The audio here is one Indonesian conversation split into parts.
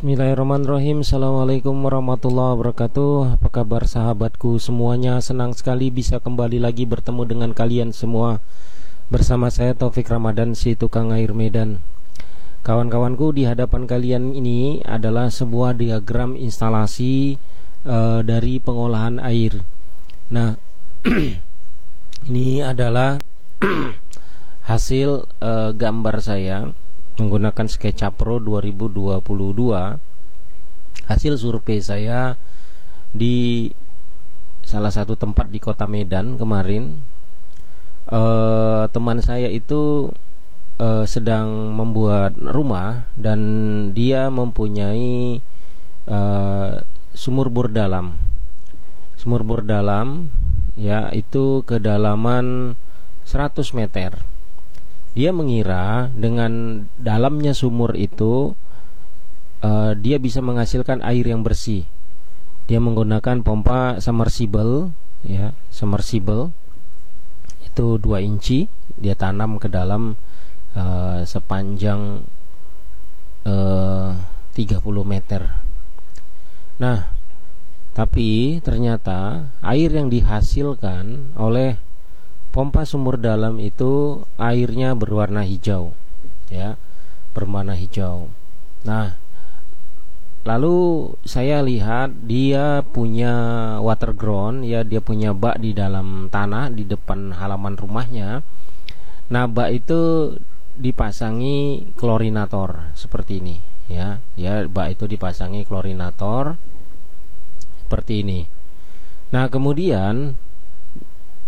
Bismillahirrahmanirrahim. Assalamualaikum warahmatullahi wabarakatuh. Apa kabar sahabatku semuanya? Senang sekali bisa kembali lagi bertemu dengan kalian semua. Bersama saya Taufik Ramadan, si tukang air Medan. Kawan-kawanku, di hadapan kalian ini adalah sebuah diagram instalasi dari pengolahan air. Nah, ini adalah hasil gambar saya menggunakan SketchUp Pro 2022. Hasil survei saya di salah satu tempat di kota Medan kemarin. Teman saya itu sedang membuat rumah dan dia mempunyai sumur bor dalam. Sumur bor dalam ya, itu kedalaman 100 meter. Dia mengira dengan dalamnya sumur itu dia bisa menghasilkan air yang bersih. Dia menggunakan pompa submersible, ya, submersible itu 2 inci. Dia tanam ke dalam sepanjang 30 meter. Nah, tapi ternyata air yang dihasilkan oleh pompa sumur dalam itu airnya berwarna hijau, ya, berwarna hijau. Nah, lalu saya lihat dia punya water ground, ya, dia punya bak di dalam tanah di depan halaman rumahnya. Nah, bak itu dipasangi klorinator seperti ini, ya, bak itu dipasangi klorinator seperti ini. Nah, kemudian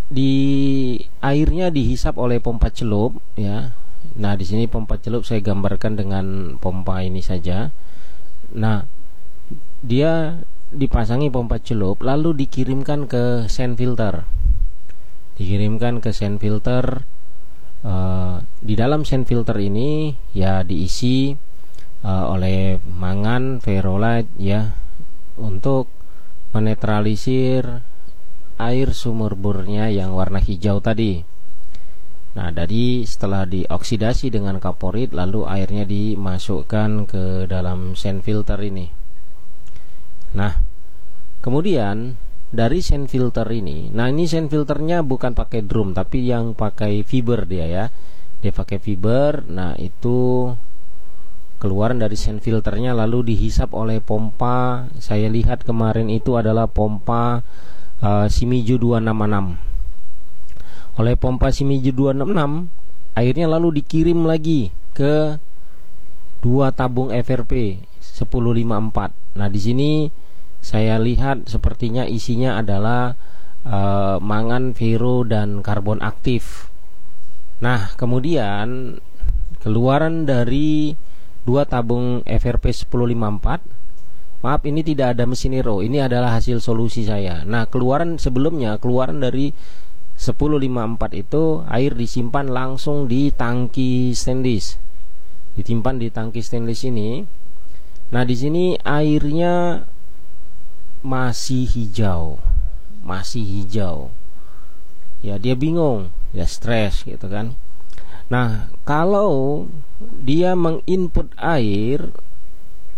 di airnya dihisap oleh pompa celup, ya. Nah, di sini pompa celup saya gambarkan dengan pompa ini saja. Nah, dia dipasangi pompa celup lalu dikirimkan ke sand filter. Dikirimkan ke sand filter. Di dalam sand filter ini ya diisi oleh mangan ferrolite, ya, untuk menetralisir air sumur bornya yang warna hijau tadi. Nah, setelah dioksidasi dengan kaporit, lalu airnya dimasukkan ke dalam sand filter ini. Nah, kemudian dari sand filter ini, nah ini sand filternya bukan pakai drum tapi yang pakai fiber dia, ya. Dia pakai fiber. Nah, itu keluaran dari sand filternya lalu dihisap oleh pompa. Saya lihat kemarin itu adalah pompa Shimizu 266. Oleh pompa Shimizu 266, airnya lalu dikirim lagi ke 2 tabung FRP 1054. Nah, di sini saya lihat sepertinya isinya adalah mangan, ferro, dan karbon aktif. Nah, kemudian keluaran dari 2 tabung FRP 1054, maaf, ini tidak ada mesin Aero. Ini adalah hasil solusi saya. Nah, keluaran dari 1054 itu air disimpan langsung di tangki stainless. Disimpan di tangki stainless ini. Nah, di sini airnya masih hijau. Masih hijau. Ya, dia bingung, ya, stres gitu kan. Nah, kalau dia menginput air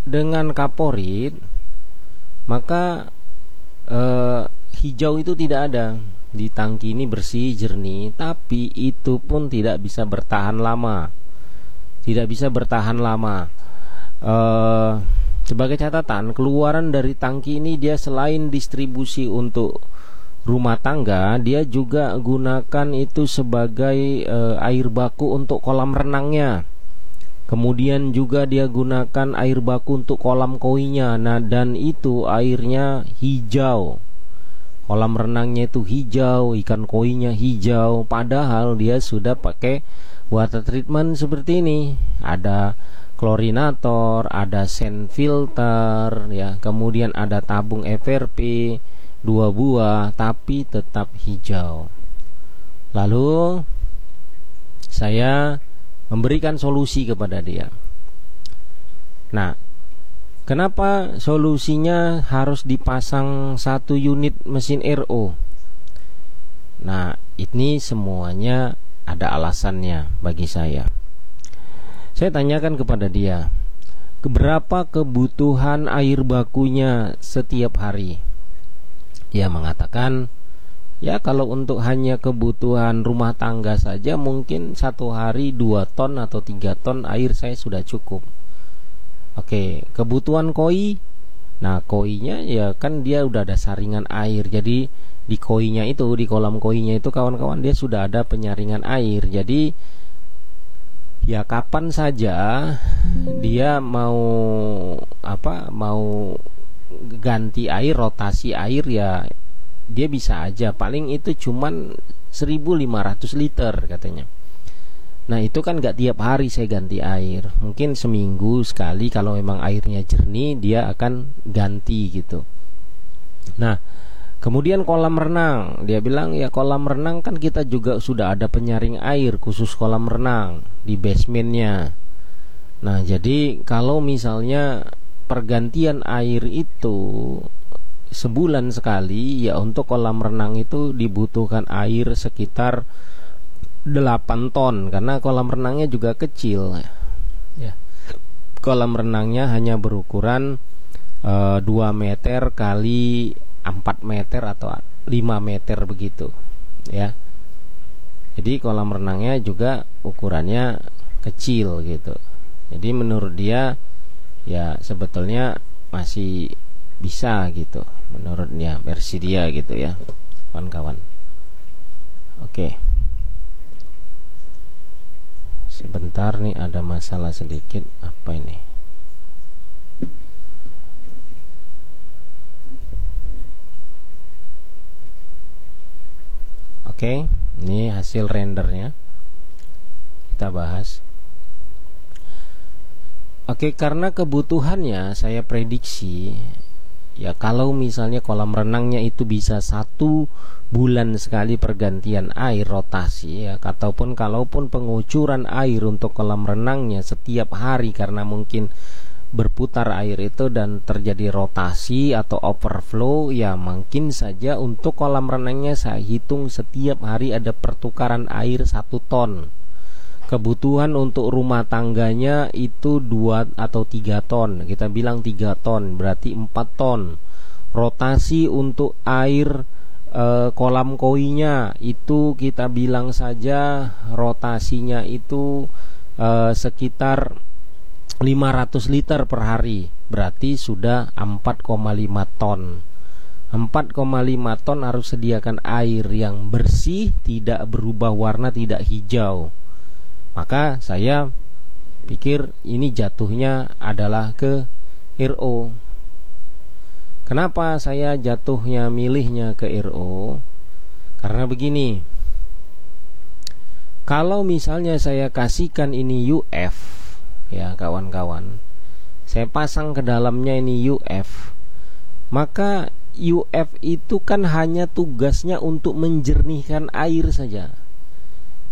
dengan kaporit, maka hijau itu tidak ada. Di tangki ini bersih, jernih, tapi itu pun tidak bisa bertahan lama. Tidak bisa bertahan lama. Sebagai catatan, keluaran dari tangki ini dia selain distribusi untuk rumah tangga, dia juga gunakan itu sebagai air baku untuk kolam renangnya. Kemudian juga dia gunakan air baku untuk kolam koinya. Nah, dan itu airnya hijau. Kolam renangnya itu hijau, ikan koinya hijau. Padahal dia sudah pakai water treatment seperti ini. Ada klorinator, ada sand filter, ya. Kemudian ada tabung FRP 2 buah, tapi tetap hijau. Lalu saya memberikan solusi kepada dia. Nah, kenapa solusinya harus dipasang 1 unit mesin Aero? Nah, ini semuanya ada alasannya bagi saya. Saya tanyakan kepada dia, berapa kebutuhan air bakunya setiap hari. Dia mengatakan, ya kalau untuk hanya kebutuhan rumah tangga saja mungkin satu hari 2 ton atau 3 ton air saya sudah cukup. Oke, kebutuhan koi. Nah, koinya ya kan dia udah ada saringan air. Jadi di koinya itu, di kolam koinya itu kawan-kawan, dia sudah ada penyaringan air. Jadi ya kapan saja dia mau ganti air, rotasi air, ya dia bisa aja. Paling itu cuman 1.500 liter katanya. Nah itu kan gak tiap hari saya ganti air, mungkin seminggu sekali. Kalau memang airnya jernih dia akan ganti gitu. Nah kemudian kolam renang, dia bilang ya kolam renang kan kita juga sudah ada penyaring air khusus kolam renang di basementnya. Nah jadi kalau misalnya pergantian air itu sebulan sekali, ya untuk kolam renang itu dibutuhkan air sekitar 8 ton, karena kolam renangnya juga kecil ya. Kolam renangnya hanya berukuran 2 meter kali 4 meter atau 5 meter begitu ya. Jadi kolam renangnya juga ukurannya kecil gitu. Jadi menurut dia ya sebetulnya masih bisa gitu, menurutnya, versi dia gitu ya kawan-kawan. Oke. Sebentar nih, ada masalah sedikit. Apa ini? Oke, ini hasil rendernya. Kita bahas. Oke, karena kebutuhannya saya prediksi ya kalau misalnya kolam renangnya itu bisa 1 bulan sekali pergantian air, rotasi ya, ataupun kalaupun pengucuran air untuk kolam renangnya setiap hari karena mungkin berputar air itu dan terjadi rotasi atau overflow, ya mungkin saja untuk kolam renangnya saya hitung setiap hari ada pertukaran air 1 ton. Kebutuhan untuk rumah tangganya itu 2 atau 3 ton. Kita bilang 3 ton, berarti 4 ton. Rotasi untuk air kolam koinya itu kita bilang saja rotasinya itu sekitar 500 liter per hari. Berarti sudah 4,5 ton. 4,5 ton harus sediakan air yang bersih, tidak berubah warna, tidak hijau. Maka saya pikir ini jatuhnya adalah ke RO. Kenapa saya jatuhnya milihnya ke RO? Karena begini, kalau misalnya saya kasihkan ini UF ya kawan-kawan, saya pasang ke dalamnya ini UF, maka UF itu kan hanya tugasnya untuk menjernihkan air saja,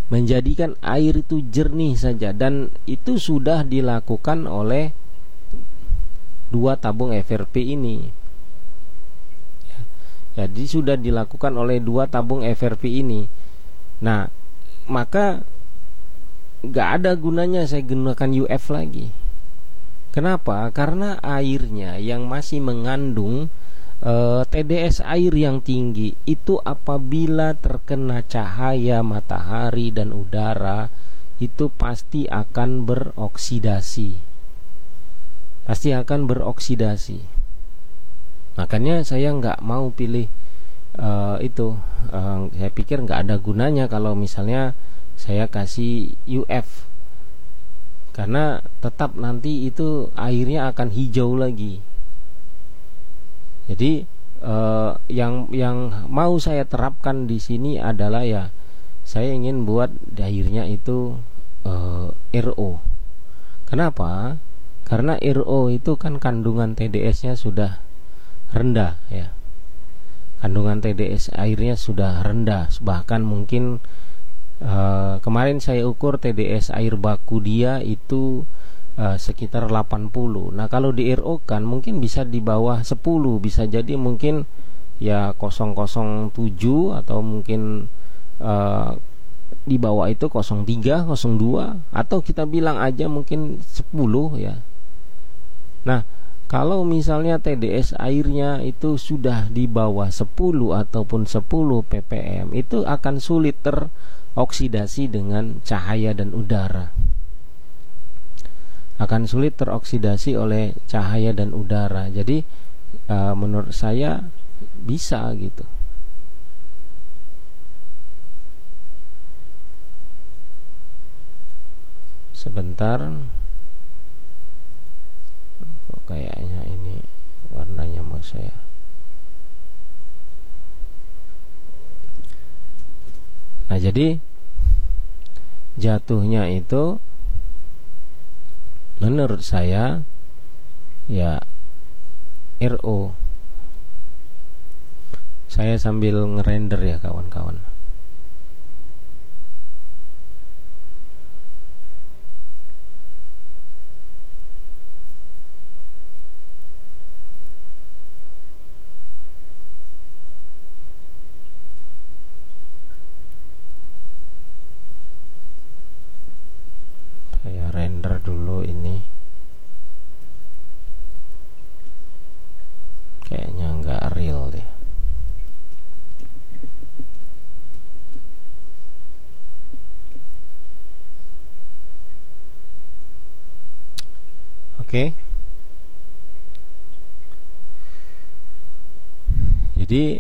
menjadikan air itu jernih saja, dan itu sudah dilakukan oleh 2 tabung FRP ini. Jadi sudah dilakukan oleh 2 tabung FRP ini. Nah, maka gak ada gunanya saya gunakan UF lagi. Kenapa? Karena airnya yang masih mengandung TDS air yang tinggi itu apabila terkena cahaya matahari dan udara itu pasti akan beroksidasi. Pasti akan beroksidasi. Makanya saya nggak mau pilih itu. Saya pikir nggak ada gunanya kalau misalnya saya kasih UF, karena tetap nanti itu airnya akan hijau lagi. Jadi yang mau saya terapkan di sini adalah ya saya ingin buat airnya itu RO. Kenapa? Karena RO itu kan kandungan TDS-nya sudah rendah ya. Kandungan TDS airnya sudah rendah, bahkan mungkin kemarin saya ukur TDS air baku dia itu sekitar 80. Nah kalau di RO kan mungkin bisa di bawah 10, bisa jadi mungkin ya 007 atau mungkin di bawah itu 03, 02, atau kita bilang aja mungkin 10 ya. Nah, kalau misalnya TDS airnya itu sudah di bawah 10 ataupun 10 ppm, itu akan sulit teroksidasi dengan cahaya dan udara. Akan sulit teroksidasi oleh cahaya dan udara. Jadi menurut saya bisa gitu. Sebentar, kayaknya ini warnanya mau saya. Nah, jadi jatuhnya itu menurut saya ya RO. Saya sambil ngerender ya kawan-kawan. Saya render dulu ini. Kayaknya nggak real deh. Oke. Jadi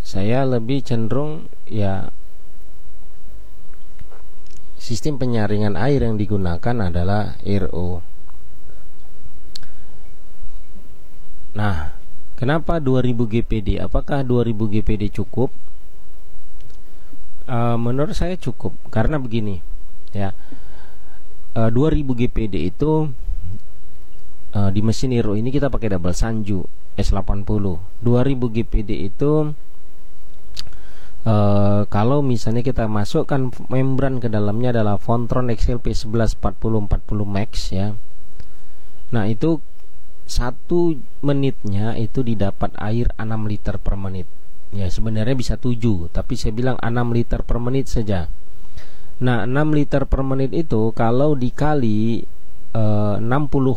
saya lebih cenderung ya sistem penyaringan air yang digunakan adalah RO. Nah, kenapa 2000 GPD? Apakah 2000 GPD cukup? Menurut saya cukup, karena begini ya, 2000 GPD itu di mesin RO ini kita pakai double Sanju S80. 2000 GPD itu kalau misalnya kita masukkan membran ke dalamnya adalah Vontron XLP 1140 40 Max ya. Nah, itu 1 menitnya itu didapat air 6 liter per menit. Ya, sebenarnya bisa 7, tapi saya bilang 6 liter per menit saja. Nah, 6 liter per menit itu kalau dikali 60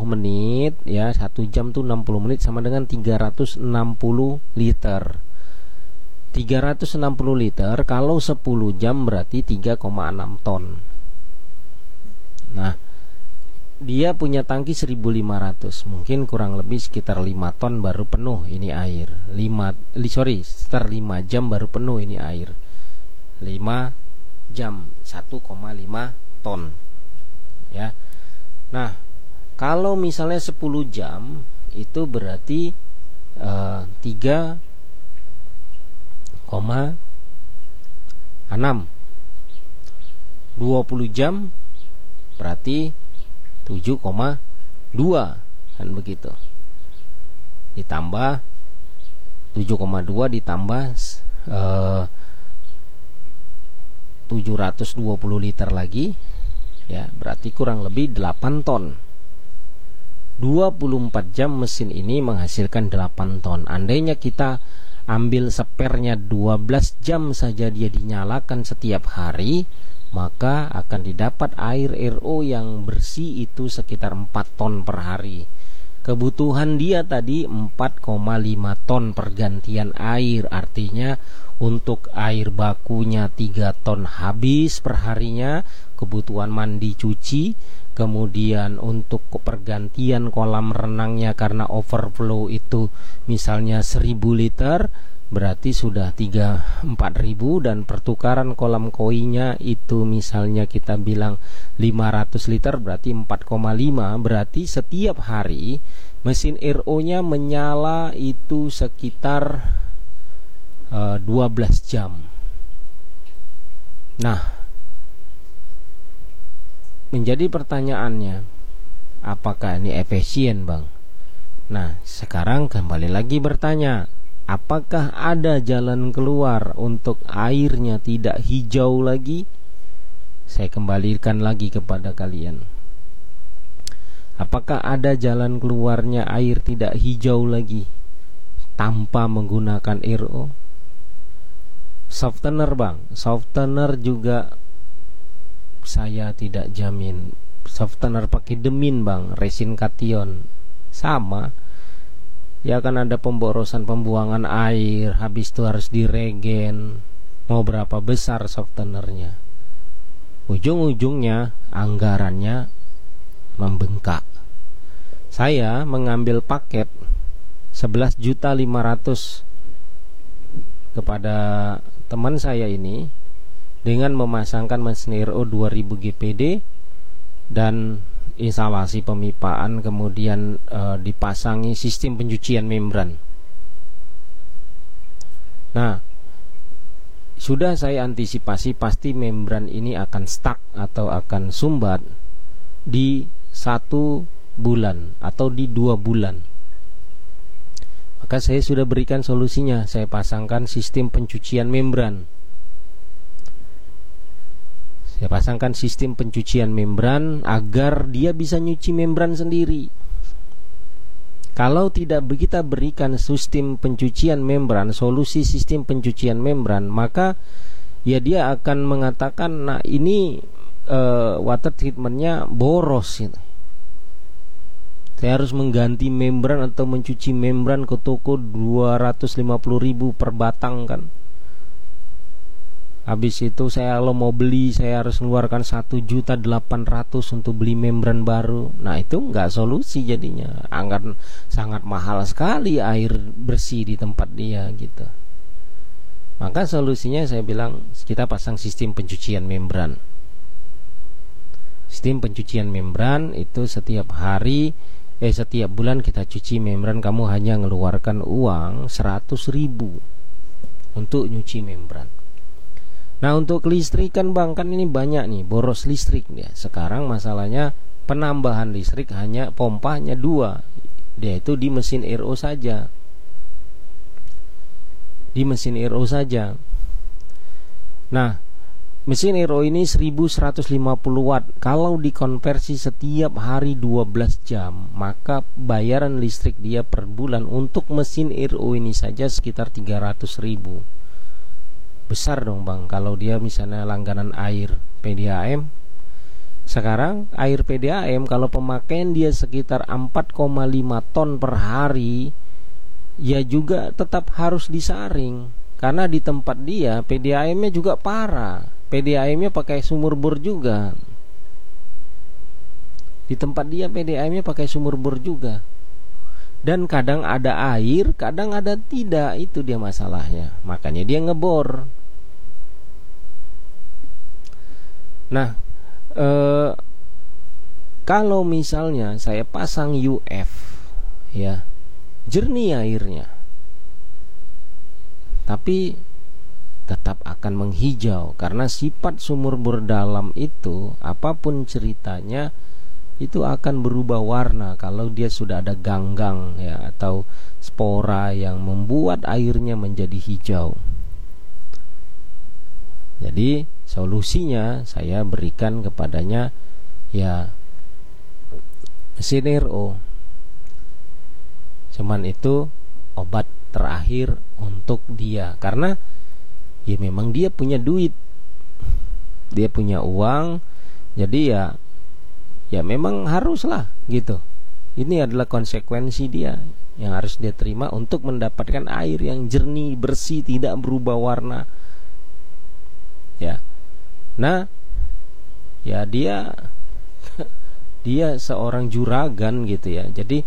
menit ya, 1 jam tuh 60 menit sama dengan 360 liter. 360 liter kalau 10 jam berarti 3,6 ton. Nah, dia punya tangki 1500, mungkin kurang lebih sekitar 5 ton baru penuh ini air. Sekitar 5 jam baru penuh ini air. 5 jam 1,5 ton. Ya. Nah, kalau misalnya 10 jam itu berarti 3,6. 20 jam berarti 7,2 kan begitu. Ditambah 7,2 ditambah 720 liter lagi ya, berarti kurang lebih 8 ton. 24 jam mesin ini menghasilkan 8 ton. Andainya kita ambil spernya 12 jam saja dia dinyalakan setiap hari, maka akan didapat air RO yang bersih itu sekitar 4 ton per hari. Kebutuhan dia tadi 4,5 ton pergantian air. Artinya untuk air bakunya 3 ton habis per harinya. Kebutuhan mandi cuci, kemudian untuk pergantian kolam renangnya karena overflow itu misalnya 1000 liter, berarti sudah 3-4 ribu. Dan pertukaran kolam koinya itu misalnya kita bilang 500 liter, berarti 4,5. Berarti setiap hari mesin RO nya menyala itu sekitar 12 jam. Nah, menjadi pertanyaannya, apakah ini efisien, Bang? Nah, sekarang kembali lagi bertanya, apakah ada jalan keluar untuk airnya tidak hijau lagi? Saya kembalikan lagi kepada kalian. Apakah ada jalan keluarnya air tidak hijau lagi tanpa menggunakan RO? Softener, Bang. Softener juga saya tidak jamin. Softener pakai demin, Bang, resin kation. sama. Ya akan ada pemborosan pembuangan air, habis itu harus diregen. Mau berapa besar softenernya? Ujung-ujungnya anggarannya membengkak. Saya mengambil paket 11.500.000 kepada teman saya ini dengan memasangkan mesin RO 2000 GPD dan instalasi pemipaan, kemudian dipasangi sistem pencucian membran. Nah, sudah saya antisipasi pasti membran ini akan stuck atau akan sumbat di 1 bulan atau di 2 bulan. Maka saya sudah berikan solusinya, saya pasangkan sistem pencucian membran. Saya pasangkan sistem pencucian membran agar dia bisa nyuci membran sendiri. Kalau tidak kita berikan sistem pencucian membran, solusi sistem pencucian membran, maka ya dia akan mengatakan, nah ini water treatmentnya boros gitu. Saya harus mengganti membran atau mencuci membran ke toko 250.000 per batang kan. Habis itu saya kalau mau beli saya harus mengeluarkan 1.800.000 untuk beli membran baru. Nah itu enggak solusi jadinya. Anggaran sangat mahal sekali air bersih di tempat dia gitu. Maka solusinya saya bilang kita pasang sistem pencucian membran. Sistem pencucian membran itu setiap bulan kita cuci membran, kamu hanya mengeluarkan uang 100.000 untuk nyuci membran. Nah untuk kelistrikan bang, kan ini banyak nih boros listrik dia. Sekarang masalahnya penambahan listrik hanya pompanya 2, yaitu di mesin RO saja. Di mesin RO saja. Nah mesin RO ini 1150 watt. Kalau dikonversi setiap hari 12 jam, maka bayaran listrik dia per bulan untuk mesin RO ini saja sekitar 300.000. Besar dong bang, kalau dia misalnya langganan air PDAM. Sekarang air PDAM kalau pemakaian dia sekitar 4,5 ton per hari, ya juga tetap harus disaring. Karena di tempat dia PDAM-nya juga parah. PDAM-nya pakai sumur bor juga. Di tempat dia PDAM-nya pakai sumur bor juga. Dan kadang ada air, kadang ada tidak, itu dia masalahnya. Makanya dia ngebor. Nah, kalau misalnya saya pasang UF, ya, jernih airnya, tapi tetap akan menghijau karena sifat sumur bor dalam itu, apapun ceritanya, itu akan berubah warna kalau dia sudah ada ganggang ya atau spora yang membuat airnya menjadi hijau. Jadi solusinya saya berikan kepadanya ya mesin RO. Cuman itu obat terakhir untuk dia, karena ya memang dia punya duit, dia punya uang, jadi ya memang haruslah gitu. Ini adalah konsekuensi dia yang harus dia terima untuk mendapatkan air yang jernih, bersih, tidak berubah warna. Ya. Nah, ya dia seorang juragan gitu ya. Jadi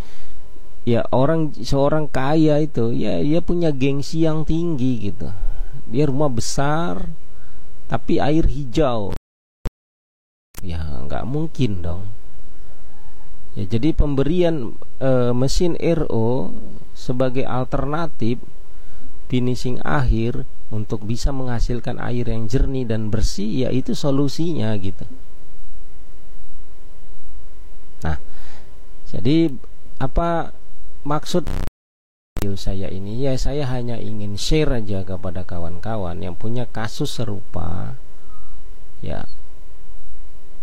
ya seorang kaya itu ya dia punya gengsi yang tinggi gitu. Dia rumah besar tapi air hijau. Ya nggak mungkin dong. Ya, jadi pemberian mesin RO sebagai alternatif finishing akhir untuk bisa menghasilkan air yang jernih dan bersih, ya itu solusinya gitu. Nah, jadi apa maksud video saya ini? Ya saya hanya ingin share aja kepada kawan-kawan yang punya kasus serupa, ya,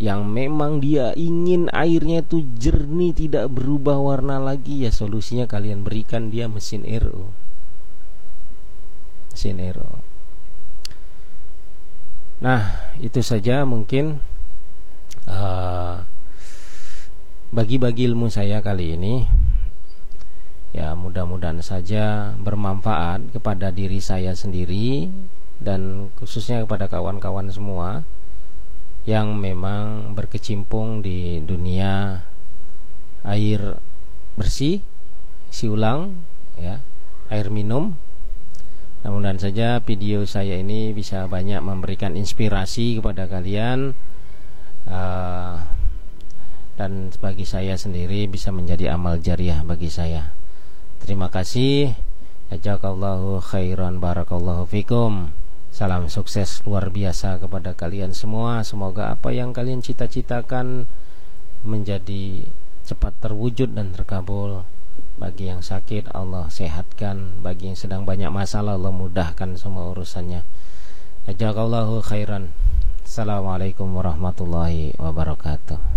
yang memang dia ingin airnya itu jernih, tidak berubah warna lagi, ya solusinya kalian berikan dia mesin RO. Mesin RO. Nah, itu saja mungkin bagi-bagi ilmu saya kali ini. mudah-mudahan saja bermanfaat kepada diri saya sendiri dan khususnya kepada kawan-kawan semua yang memang berkecimpung di dunia air bersih, isi ulang, ya, air minum. Mudah-mudahan saja video saya ini bisa banyak memberikan inspirasi kepada kalian, dan bagi saya sendiri bisa menjadi amal jariah bagi saya. Terima kasih. Jazakallahu khairan, barakallahu fikum. Salam sukses luar biasa kepada kalian semua. Semoga apa yang kalian cita-citakan menjadi cepat terwujud dan terkabul. Bagi yang sakit Allah sehatkan, bagi yang sedang banyak masalah Allah mudahkan semua urusannya. Jazakallahu khairan. Assalamualaikum warahmatullahi wabarakatuh.